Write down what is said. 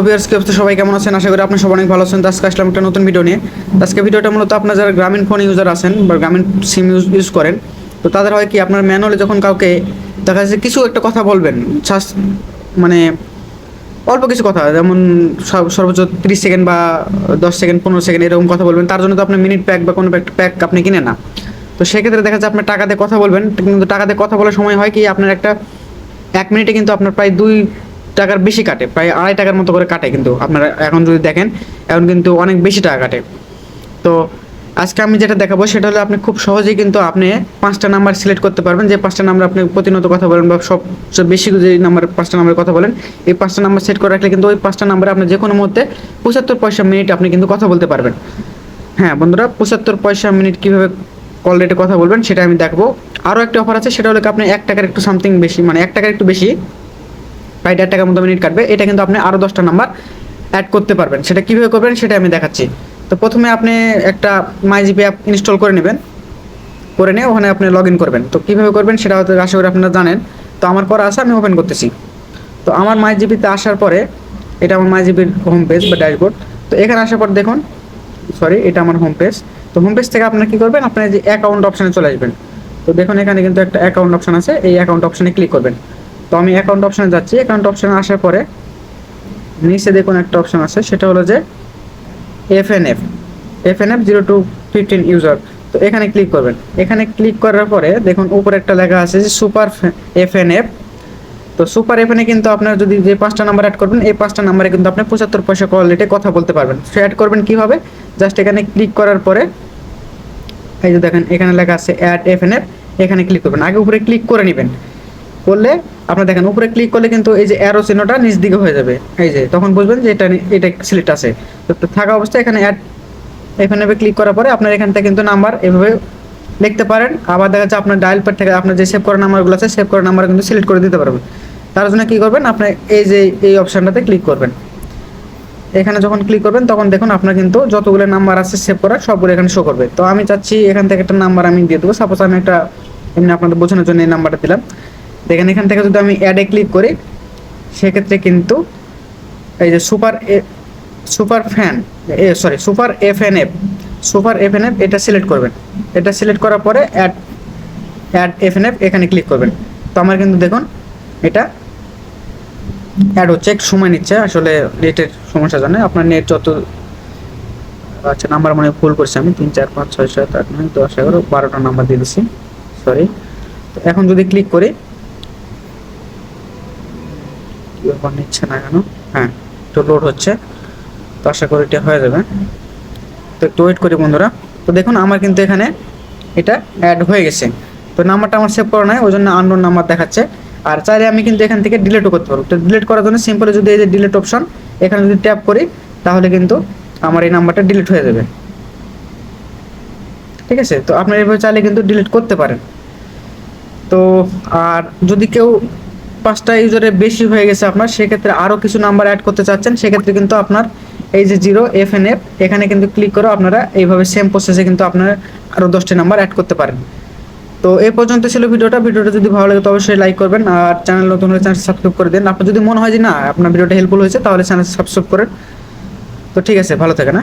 Viewers, কি অবস্থা? সবাই কেমন আছেন? আশা করি আপনি সবাই অনেক ভালো আছেন। আজকে আসলাম একটা নতুন ভিডিও নিয়ে। আজকে ভিডিওটা মূলত আপনার যারা গ্রামীণ ফোন ইউজার আছেন বা গ্রামীণ সিম ইউজ করেন, তো তাদের হয় কি আপনার ম্যানুয়ালি যখন কাউকে দেখা যাচ্ছে কিছু একটা কথা বলবেন, মানে অল্প কিছু কথা, যেমন সর্বোচ্চ 30 সেকেন্ড বা 10 সেকেন্ড 15 সেকেন্ড এরকম কথা বলবেন, তার জন্য তো আপনি মিনিট প্যাক বা কোনো একটা প্যাক আপনি কিনে না। তো সেক্ষেত্রে দেখা যাচ্ছে আপনি টাকা দিয়ে কথা বলবেন, কিন্তু টাকা দিয়ে কথা বলার সময় হয় কি আপনার একটা 1 মিনিটে কিন্তু আপনার প্রায় 2 টাকার বেশি কাটে, প্রায় 2.5 টাকার মতো করে কাটে। কিন্তু আপনারা এখন যদি দেখেন, এখন কিন্তু অনেক বেশি টাকা কাটে। তো আজকে আমি যেটা দেখাবো সেটা হলো আপনি খুব সহজেই কিন্তু আপনি 5টা নাম্বার সিলেক্ট করতে পারবেন, যে 5টা নাম্বার আপনি প্রতিনিয়ত কথা বলেন বা সবচেয়ে বেশি যে নাম্বার 5টা নাম্বারে কথা বলেন, এই 5টা নাম্বার সেট করে রাখলে কিন্তু ওই 5টা নাম্বারে আপনি যে কোনো মুহূর্তে 75 পয়সা মিনিট আপনি কিন্তু কথা বলতে পারবেন। হ্যাঁ বন্ধুরা, 75 পয়সা মিনিট কীভাবে কল রেটে কথা বলবেন সেটা আমি দেখবো। আরও একটা অফার আছে, সেটা হলো আপনি 1 টাকার একটু সামথিং বেশি, মানে 1 টাকার একটু বেশি, প্রায় 1.5 টাকার মতো মিনিট কাটবে। এটা কিন্তু আপনি আরও 10টা নাম্বার অ্যাড করতে পারবেন। সেটা কীভাবে করবেন সেটা আমি দেখাচ্ছি। তো প্রথমে আপনি একটা মাইজিপি অ্যাপ ইনস্টল করে নেবেন, করে নিয়ে ওখানে আপনি লগ ইন করবেন। তো কীভাবে করবেন সেটা হয়তো আশা করি আপনারা জানেন। তো আমার করা আছে, আমি ওপেন করতেছি। তো আমার মাইজিপিতে আসার পরে, এটা আমার মাইজিপির হোম পেজ বা ড্যাশবোর্ড। তো এখানে আসার পর দেখুন, এটা আমার হোম পেজ। তো হোম পেজ থেকে আপনারা কী করবেন, আপনার যে অ্যাকাউন্ট অপশানে চলে আসবেন। তো দেখুন এখানে কিন্তু একটা অ্যাকাউন্ট অপশান আছে, এই অ্যাকাউন্ট অপশানে ক্লিক করবেন। তো আমি অ্যাকাউন্ট অপশানে যাচ্ছি। অ্যাকাউন্ট অপশানে আসার পরে নিচে দেখুন একটা অপশান আছে, সেটা হলো যে এফএনএফ 0 to 15 ইউজার। তো এখানে ক্লিক করবেন। এখানে ক্লিক করার পরে দেখুন উপরে একটা লেখা আছে যে সুপার এফএনএফ। তো সুপার এফএনএ কিন্তু আপনার যদি যে 5টা নাম্বার অ্যাড করবেন, এই 5টা নাম্বারে কিন্তু আপনি 75 পয়সা কল রেটে কথা বলতে পারবেন। সে অ্যাড করবেন কীভাবে? জাস্ট এখানে ক্লিক করার পরে এই যে দেখেন এখানে লেখা আছে অ্যাড এফএনএফ, এখানে ক্লিক করবেন। আগে উপরে ক্লিক করে নেবেন, করলে আপনার দেখেন উপরে ক্লিক করলে কিন্তু এই যে অ্যারো চিহ্নটা নিচ দিকে হয়ে যাবে, এই যে তখন বুঝবেন যে এটা সিলেক্ট আছে। তো থাকা অবস্থায় এখানে অ্যাড এফএনএফে ক্লিক করার পরে আপনার এখান থেকে কিন্তু নাম্বার এভাবে লিখতে পারেন। আবার দেখা যাচ্ছে আপনার ডায়াল প্যাড থেকে আপনার যে সেভ করা নাম্বারগুলো আছে, সেভ করা নাম্বার কিন্তু সিলেক্ট করে দিতে পারবেন। তার জন্য কী করবেন, আপনি এই যে এই অপশানটাতে ক্লিক করবেন। এখানে যখন ক্লিক করবেন তখন দেখুন আপনার কিন্তু যতগুলো নাম্বার আছে সেভ করা, সবগুলো এখানে শো করবে। তো আমি চাচ্ছি এখান থেকে একটা নাম্বার আমি দিয়ে দেবো। সাপোজ আমি একটা এমনি আপনাদের বোঝানোর জন্য এই নাম্বারটা দিলাম। দেখেন এখান থেকে যদি আমি অ্যাডে ক্লিক করি, সেক্ষেত্রে কিন্তু এই যে সুপার এফএনএফ এটা সিলেক্ট করবেন। এটা সিলেক্ট করার পরে অ্যাড এফএনএফ এখানে ক্লিক করবেন। তো আমার কিন্তু দেখুন এটা অ্যাড হচ্ছে, একটু সময় নিচ্ছে আসলে নেটের সমস্যার জন্য। আপনার নেট যত আচ্ছা নাম্বার মনে ভুল করছি আমি, 3 4 5 6 7 8 9 10 11 12টা নাম্বার দিয়ে দিচ্ছি, সরি। তো এখন যদি ক্লিক করি, কি ব্যাপার নিচ্ছে না কেন? হ্যাঁ, একটু লোড হচ্ছে, তো আশা করি এটা হয়ে যাবে। তো একটু ওয়েট করি বন্ধুরা। তো দেখুন আমার কিন্তু এখানে এটা অ্যাড হয়ে গেছে। তো নাম্বারটা আমার সেভ করা নাই, ওই জন্য আননোন নাম্বার দেখাচ্ছে। আর চাইলে আমি কিন্তু এখান থেকে ডিলিটও করতে পারবো। তো ডিলিট করার জন্য সিম্পলি যদি এই যে ডিলিট অপশন এখানে যদি ট্যাপ করি, তাহলে কিন্তু আমার এই নাম্বারটা ডিলিট হয়ে যাবে। ঠিক আছে, তো আপনারা এভাবে চাইলে কিন্তু ডিলিট করতে পারেন। তো আর যদি কেউ 5টা ইউজারের বেশি হয়ে গেছে আপনার, সেক্ষেত্রে আরও কিছু নাম্বার অ্যাড করতে চাচ্ছেন, সেক্ষেত্রে কিন্তু আপনার এই যে 0 এফএনএফ এখানে কিন্তু ক্লিক করে আপনারা এইভাবে সেম প্রসেসে কিন্তু আপনারা আরও 10টি নাম্বার অ্যাড করতে পারেন। তো এই পর্যন্ত ছিল ভিডিওটা যদি ভালো লাগে তো অবশ্যই লাইক করবেন, আর চ্যানেল নতুন হলে চ্যানেল সাবস্ক্রাইব করে দেন। আপনার যদি মনে হয় যে না আপনার ভিডিওটা হেল্পফুল হয়েছে, তাহলে চ্যানেল সাবস্ক্রাইব করেন। তো ঠিক আছে, ভালো থাকেন।